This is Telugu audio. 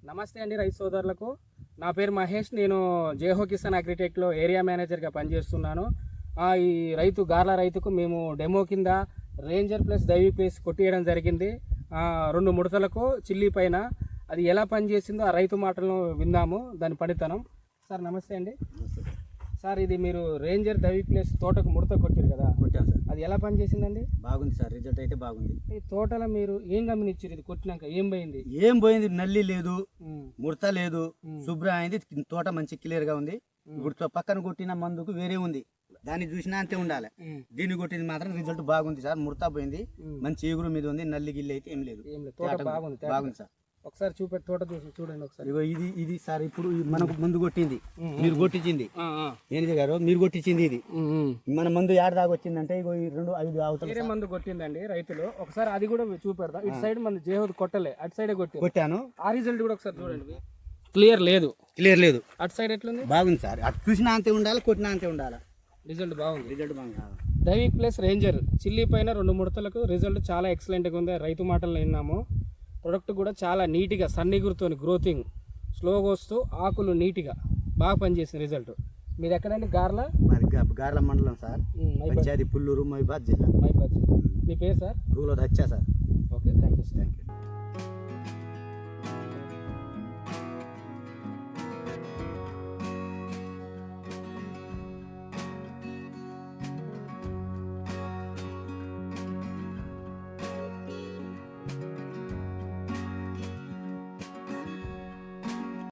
నమస్తే అండి రైతు సోదరులకు. నా పేరు మహేష్. నేను జేహో కిసాన్ అగ్రిటెక్లో ఏరియా మేనేజర్గా పనిచేస్తున్నాను. ఈ గార్ల రైతుకు మేము డెమో కింద రేంజర్ ప్లస్ దైవీ ప్లస్ కొట్టియడం జరిగింది. 2 ముడతలకు చిల్లీ పైన. అది ఎలా పనిచేసిందో ఆ రైతు మాటలను విందాము, దాని పనితనం. సార్ నమస్తే అండి. సార్, ఇది మీరు రేంజర్ దైవీ ప్లస్ తోటకు ముడత కొట్టారు కదా, కొట్టాం సార్. అది ఎలా పనిచేసిందండి? బాగుంది సార్, రిజల్ట్ అయితే బాగుంది. ఈ తోటలో మీరు ఏం గమనించారు? ఇది కొట్టినాక ఏం పోయింది? ఏం పోయింది, నల్లి లేదు, ముడత లేదు, శుభ్రం అయింది. తోట మంచి క్లియర్ గా ఉంది. ఇప్పుడు పక్కన కొట్టిన మందుకు వేరే ఉంది, దాన్ని చూసినా అంతే ఉండాలి. దీన్ని కొట్టింది మాత్రం రిజల్ట్ బాగుంది సార్. ముడత పోయింది, మంచి ఎగురు మీద ఉంది, నల్లి గిల్లి అయితే ఏం లేదు. తోట బాగుంది సార్. ఒకసారి చూపెట్టి తోట చూడండి ఒకసారి. ఇగో ఇది సార్, ఇప్పుడు మనకు ముందు కొట్టింది, మీరు కొట్టించింది ఏంటి గారు, మీరు కొట్టించింది ఇది. మన మందు ఏడ దాకా వచ్చిందంటే ఇగో ఈ 2-5 వేరే మందు కొట్టిందండి రైతులు. ఒకసారి అది కూడా చూపెడతాం. ఇటు సైడ్ మన జేహోద్ కొట్టలే, అటు సైడే కొట్టాను. ఆ రిజల్ట్ కూడా ఒకసారి చూడండి. క్లియర్ లేదు. అటు సైడ్ ఎట్లుంది? బాగుంది సార్. అటు చూసినా అంతే ఉండాలి, కొట్టినా అంతే ఉండాలి. రిజల్ట్ బాగుంది. దైవీ ప్లస్ రేంజర్ చిల్లీ పైన 2 ముడతలకు రిజల్ట్ చాలా ఎక్సలెంట్గా ఉంది. రైతు మాటల్లో విన్నాము. ప్రొడక్ట్ కూడా చాలా నీట్గా సన్నిగురుతో గ్రోతింగ్ స్లోగా వస్తూ ఆకులు నీట్గా బాగా పనిచేసింది రిజల్ట్. మీరు ఎక్కడండి? గార్ల మండలం సార్, పంచాయతీ పుల్లూరు, మైబాద్ జిల్లా. మీ పేరు సార్? రూలో వచ్చా సార్. Okay, thank you.